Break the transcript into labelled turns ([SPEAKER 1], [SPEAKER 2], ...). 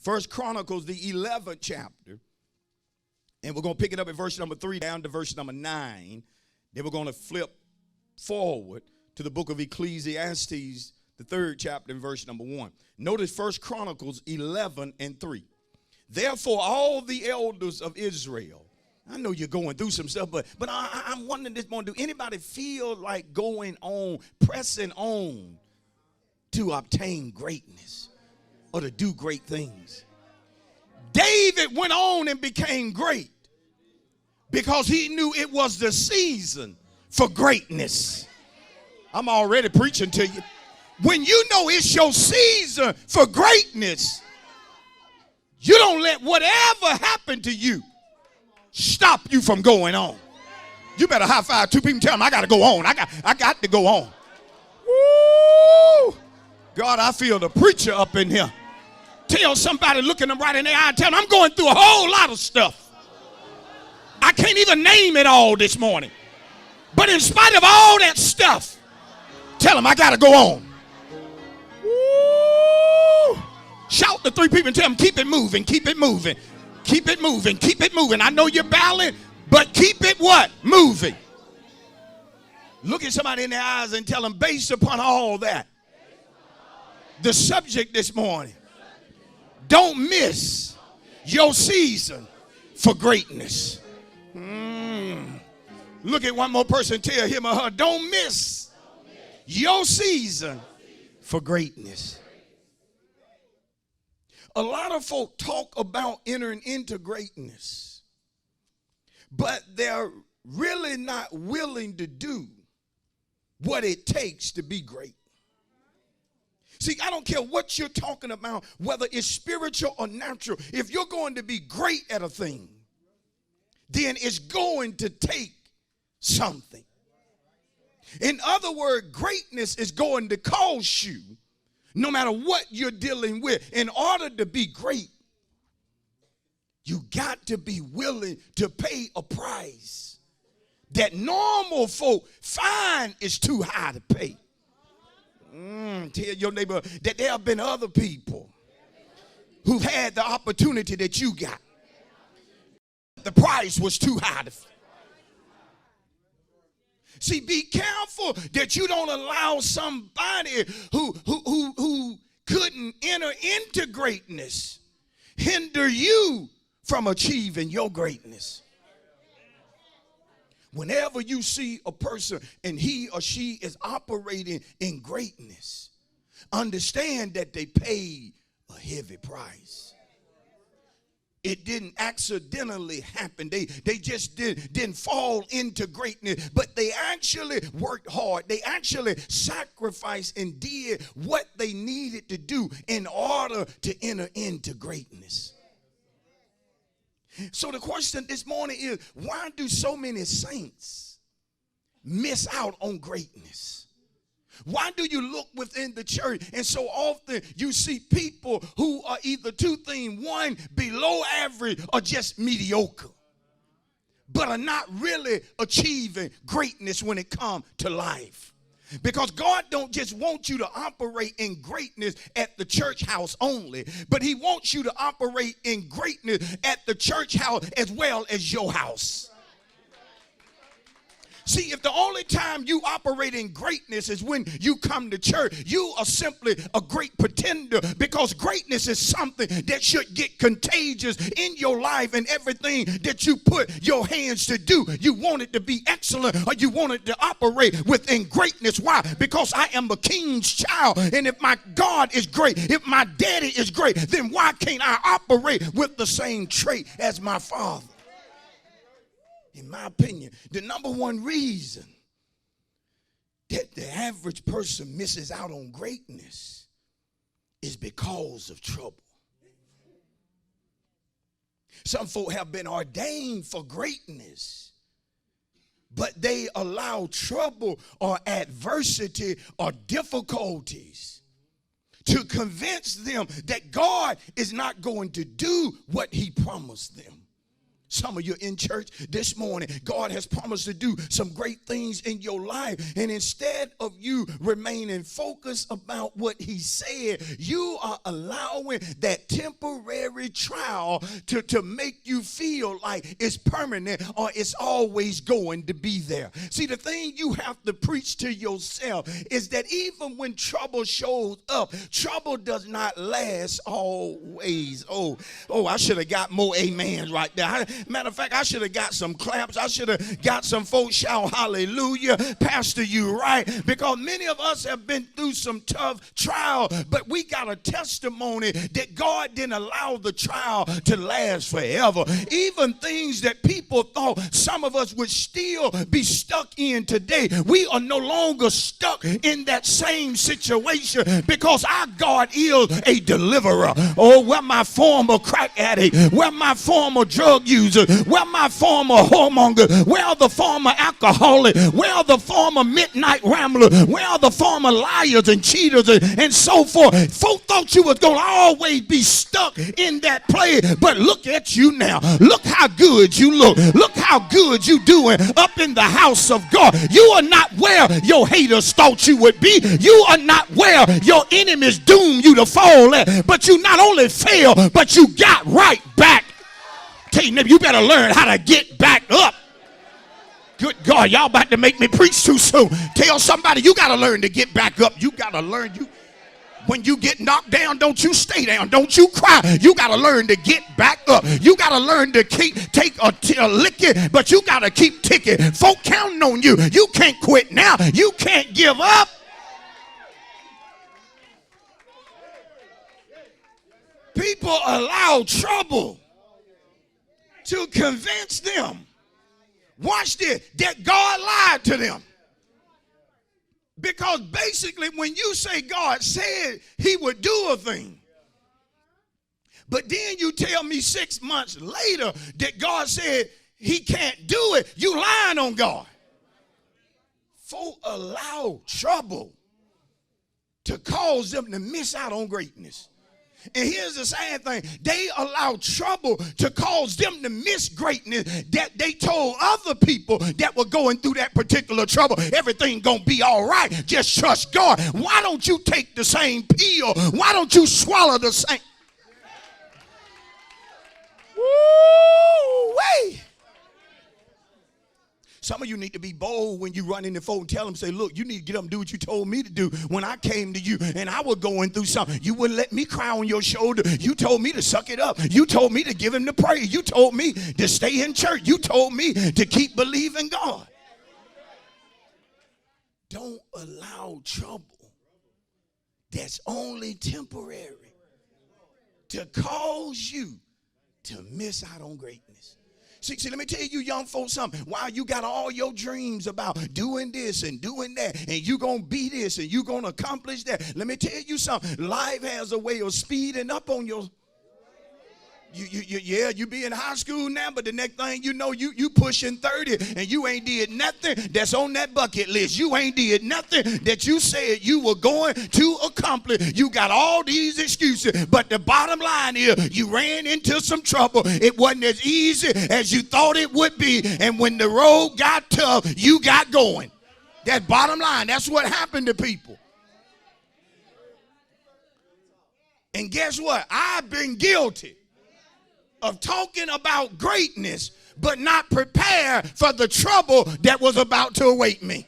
[SPEAKER 1] First Chronicles, the 11th chapter. And we're going to pick it up at verse number 3 down to verse number 9. Then we're going to flip forward to the book of Ecclesiastes, the 3rd chapter, and verse number 1. Notice First Chronicles 11 and 3. Therefore, all the elders of Israel. I know you're going through some stuff, but I'm wondering this morning, do anybody feel like going on, pressing on to obtain greatness or to do great things? David went on and became great because he knew it was the season for greatness. I'm already preaching to you. When you know it's your season for greatness, you don't let whatever happen to you stop you from going on. You better high five two people and tell them, I got to go on. I got to go on. Woo! God, I feel the preacher up in here. Tell somebody, looking them right in the eye, and tell them, I'm going through a whole lot of stuff. I can't even name it all this morning. But in spite of all that stuff, tell them I got to go on. Woo! Shout to 3 people and tell them, keep it moving, keep it moving. Keep it moving, keep it moving. I know you're battling, but keep it what? Moving. Look at somebody in the eyes and tell them, based upon all that, the subject this morning, don't miss your season for greatness. Look at one more person, tell him or her, don't miss your season for greatness. A lot of folk talk about entering into greatness, but they're really not willing to do what it takes to be great. See, I don't care what you're talking about, whether it's spiritual or natural. If you're going to be great at a thing, then it's going to take something. In other words, greatness is going to cause you, no matter what you're dealing with, in order to be great, you got to be willing to pay a price that normal folk find is too high to pay. Tell your neighbor that there have been other people who've had the opportunity that you got. The price was too high to pay. See, be careful that you don't allow somebody who couldn't enter into greatness hinder you from achieving your greatness. Whenever you see a person and he or she is operating in greatness, understand that they paid a heavy price. It didn't accidentally happen. They just didn't fall into greatness, but they actually worked hard. They actually sacrificed and did what they needed to do in order to enter into greatness. So the question this morning is, why do so many saints miss out on greatness? Why do you look within the church and so often you see people who are either two things, one, below average or just mediocre, but are not really achieving greatness when it comes to life? Because God don't just want you to operate in greatness at the church house only, but he wants you to operate in greatness at the church house as well as your house. See, if the only time you operate in greatness is when you come to church, you are simply a great pretender, because greatness is something that should get contagious in your life, and everything that you put your hands to do, you want it to be excellent, or you want it to operate within greatness. Why? Because I am a king's child, and if my God is great, if my daddy is great, then why can't I operate with the same trait as my father? In my opinion, the number one reason that the average person misses out on greatness is because of trouble. Some folk have been ordained for greatness, but they allow trouble or adversity or difficulties to convince them that God is not going to do what he promised them. Some of you in church this morning, God has promised to do some great things in your life. And instead of you remaining focused about what he said, you are allowing that temporary trial to make you feel like it's permanent or it's always going to be there. See, the thing you have to preach to yourself is that even when trouble shows up, trouble does not last always. Oh, I should have got more amens right there. Matter of fact, I should have got some claps. I should have got some folks shout hallelujah. Pastor, you right. Because many of us have been through some tough trial, but we got a testimony that God didn't allow the trial to last forever. Even things that people thought some of us would still be stuck in today, we are no longer stuck in that same situation because our God is a deliverer. Oh, where my former crack addict, where my former drug user, where my former whoremonger, where are the former alcoholic, where are the former midnight rambler, where are the former liars and cheaters and so forth. Folk thought you was going to always be stuck in that place, but look at you now. Look how good you look. Look how good you doing up in the house of God. You are not where your haters thought you would be. You are not where your enemies doomed you to fall at, but you not only fail, but you got right back. Tell you, you better learn how to get back up. Good God, y'all about to make me preach too soon. Tell somebody you got to learn to get back up. You got to learn. When you get knocked down, don't you stay down. Don't you cry. You got to learn to get back up. You got to learn to take a licking, but you got to keep ticking. Folk counting on you. You can't quit now. You can't give up. People allow trouble to convince them, watch this, that God lied to them. Because basically when you say God said he would do a thing, but then you tell me 6 months later that God said he can't do it, you lying on God. Folk allow trouble to cause them to miss out on greatness. And here's the sad thing. They allow trouble to cause them to miss greatness that they told other people that were going through that particular trouble. Everything gonna be all right. Just trust God. Why don't you take the same pill? Why don't you swallow the same? Woo-wee. Some of you need to be bold when you run in the phone and tell them, say, look, you need to get up and do what you told me to do when I came to you and I was going through something. You wouldn't let me cry on your shoulder. You told me to suck it up. You told me to give him the praise. You told me to stay in church. You told me to keep believing God. Don't allow trouble that's only temporary to cause you to miss out on greatness. See, let me tell you young folks something. While you got all your dreams about doing this and doing that, and you going to be this and you going to accomplish that, let me tell you something. Life has a way of speeding up on your... You be in high school now, but the next thing you know, you pushing 30 and you ain't did nothing that's on that bucket list. You ain't did nothing that you said you were going to accomplish. You got all these excuses, but the bottom line is you ran into some trouble. It wasn't as easy as you thought it would be, and when the road got tough, you got going. That bottom line, that's what happened to people. And guess what? I've been guilty of talking about greatness, but not prepared for the trouble that was about to await me.